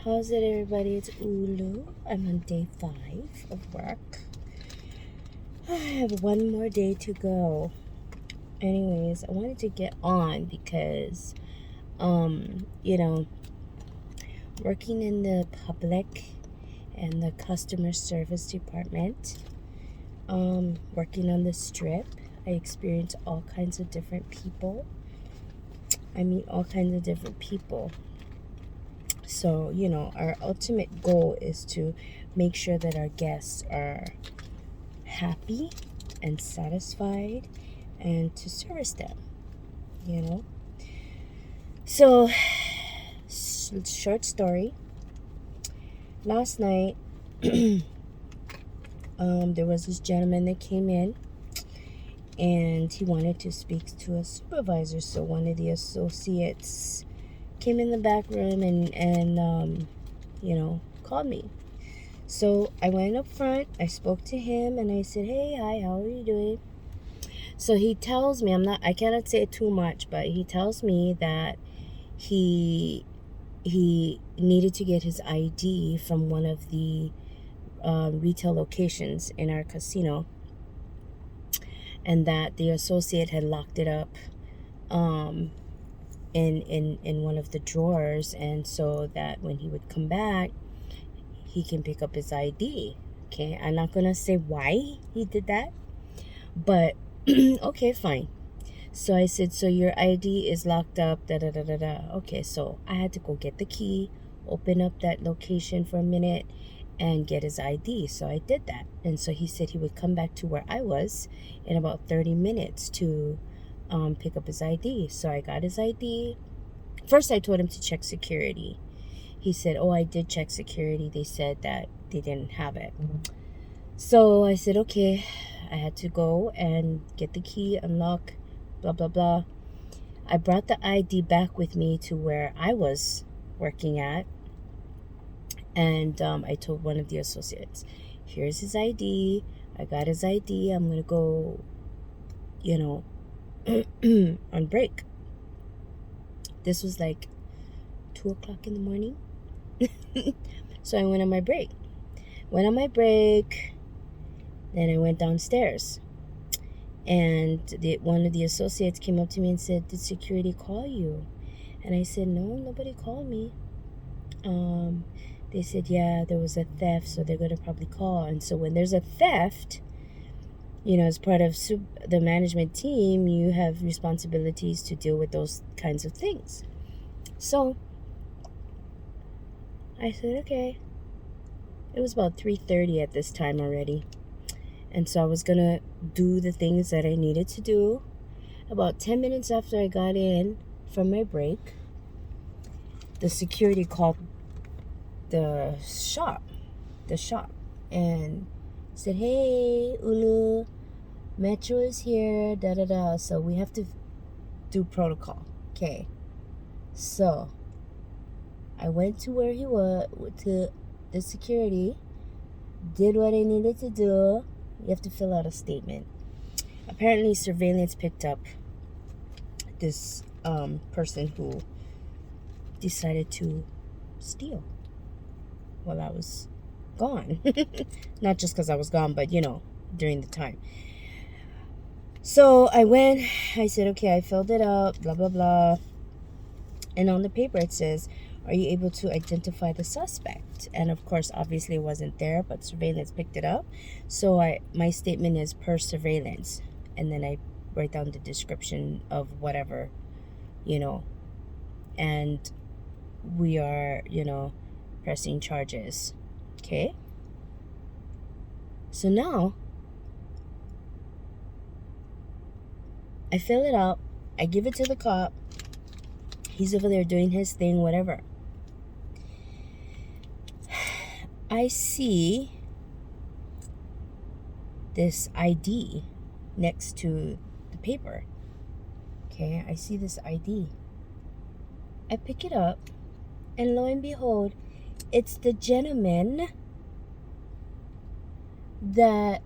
How's it, everybody? It's Ulu. I'm on day 5 of work. I have one more day to go. Anyways, I wanted to get on because, working in the public and the customer service department, working on the strip, I experience all kinds of different people. I meet all kinds of different people. So, our ultimate goal is to make sure that our guests are happy and satisfied and to service them, So, short story. Last night, there was this gentleman that came in and he wanted to speak to a supervisor. So one of the associates came in the back room and called me. So I went up front, I spoke to him, and I said, "Hey, hi, how are you doing?" So he tells me, I cannot say too much, but he tells me that he needed to get his ID from one of the retail locations in our casino, and that the associate had locked it up in one of the drawers, and so that when he would come back, he can pick up his ID. Okay, I'm not gonna say why he did that, but okay, fine. So I said, so your ID is locked up, da da da da da. Okay, so I had to go get the key, open up that location for a minute, and get his ID. So I did that. And so he said he would come back to where I was in about 30 minutes to pick up his ID. So I got his ID. First, I told him to check security. He said, "Oh, I did check security. They said that they didn't have it." So I said, okay. I had to go and get the key, unlock, blah, blah, blah. I brought the ID back with me to where I was working at. And I told one of the associates, "Here's his ID. I got his ID. I'm going to go, on break." This was like 2 o'clock in the morning. So I went on my break. Then I went downstairs. And one of the associates came up to me and said, "Did security call you?" And I said, "No, nobody called me." They said, "Yeah, there was a theft, so they're going to probably call." And so when there's a theft, as part of the management team, you have responsibilities to deal with those kinds of things. So I said, okay. It was about 3:30 at this time already. And so I was going to do the things that I needed to do. About 10 minutes after I got in from my break, the security called the shop, and said, "Hey, Ulu, Metro is here, da da da." So we have to do protocol. Okay. So I went to where he was, to the security, did what I needed to do. You have to fill out a statement. Apparently, surveillance picked up this person who decided to steal while I was gone. Not just because I was gone, but during the time. So I went, I said, okay, I filled it out, blah, blah, blah. And on the paper it says, "Are you able to identify the suspect?" And of course, obviously it wasn't there, but surveillance picked it up. So my statement is per surveillance. And then I write down the description of whatever, and we are, pressing charges. Okay? So now I fill it out. I give it to the cop. He's over there doing his thing, whatever. I see this ID next to the paper. Okay, I see this ID. I pick it up, and lo and behold, it's the gentleman that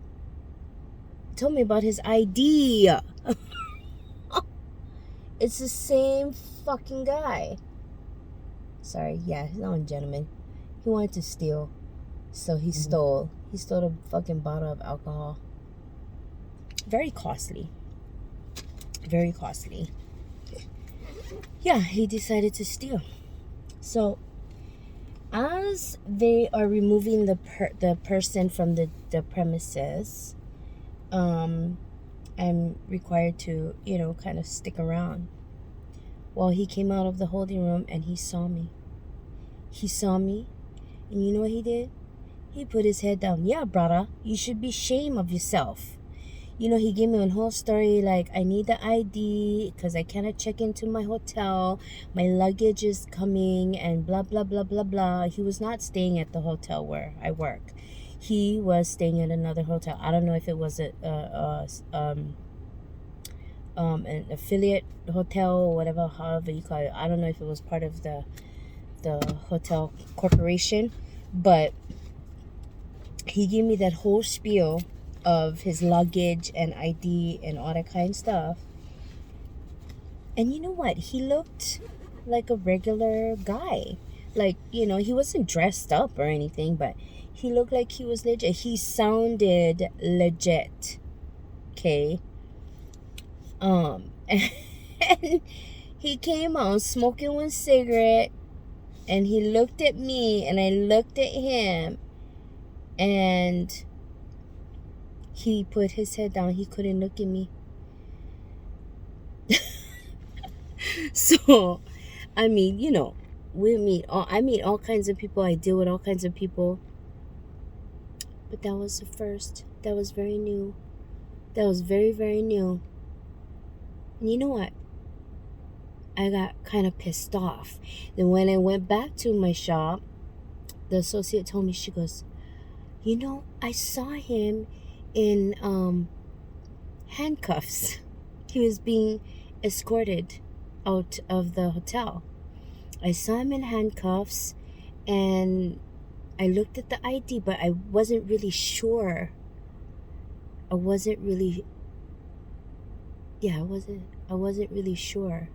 told me about his ID. It's the same fucking guy. Sorry, yeah, he's not a gentleman. He wanted to steal. So he stole a fucking bottle of alcohol. Very costly. Very costly. Yeah, he decided to steal. So as they are removing the person from the premises, I'm required to, kind of stick around. Well, he came out of the holding room and he saw me. He saw me, and you know what he did? He put his head down. Yeah, brother, you should be ashamed of yourself. He gave me a whole story like, I need the ID because I cannot check into my hotel. My luggage is coming and blah, blah, blah, blah, blah. He was not staying at the hotel where I work. He was staying at another hotel. I don't know if it was an affiliate hotel or whatever, however you call it. I don't know if it was part of the hotel corporation, but he gave me that whole spiel of his luggage and ID and all that kind of stuff. And you know what? He looked like a regular guy. Like, he wasn't dressed up or anything, but he looked like he was legit. He sounded legit. Okay? And he came out smoking one cigarette, and he looked at me, and I looked at him, and he put his head down. He couldn't look at me. So, I mean, I meet all kinds of people. I deal with all kinds of people. But that was the first. That was very new. That was very, very new. And you know what? I got kind of pissed off. Then when I went back to my shop, the associate told me, she goes, I saw him in handcuffs. He was being escorted out of the hotel. I saw him in handcuffs, and I looked at the ID, but I wasn't really sure. I wasn't really sure.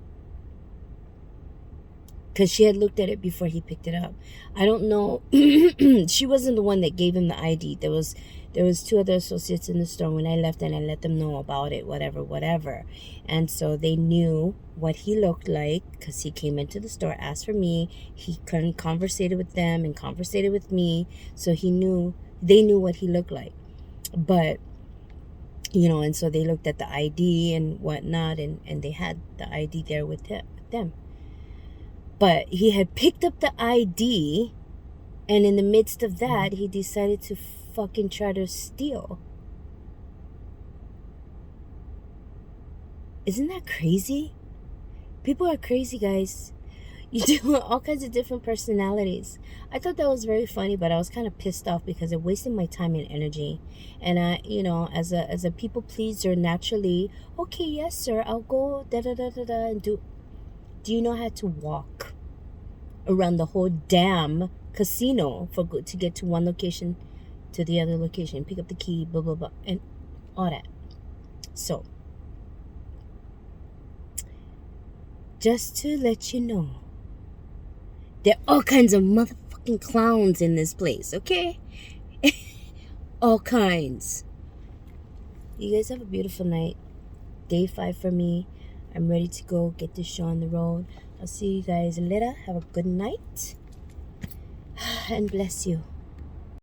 Because she had looked at it before he picked it up. I don't know. She wasn't the one that gave him the ID. There was two other associates in the store when I left, and I let them know about it, whatever. And so they knew what he looked like because he came into the store, asked for me. He conversated with them and conversated with me. So they knew what he looked like. But, and so they looked at the ID and whatnot, and they had the ID there with them. But he had picked up the ID, and in the midst of that, he decided to fucking try to steal. Isn't that crazy? People are crazy, guys. You do all kinds of different personalities. I thought that was very funny, but I was kind of pissed off because it wasted my time and energy. And I, as a people pleaser, naturally, okay, yes, sir, I'll go and do you know how to walk around the whole damn casino to get to one location to the other location, pick up the key, blah blah blah, and all that. So, just to let you know, there are all kinds of motherfucking clowns in this place, okay? All kinds. You guys have a beautiful night. Day 5 for me. I'm ready to go get this show on the road. I'll see you guys later. Have a good night. And bless you.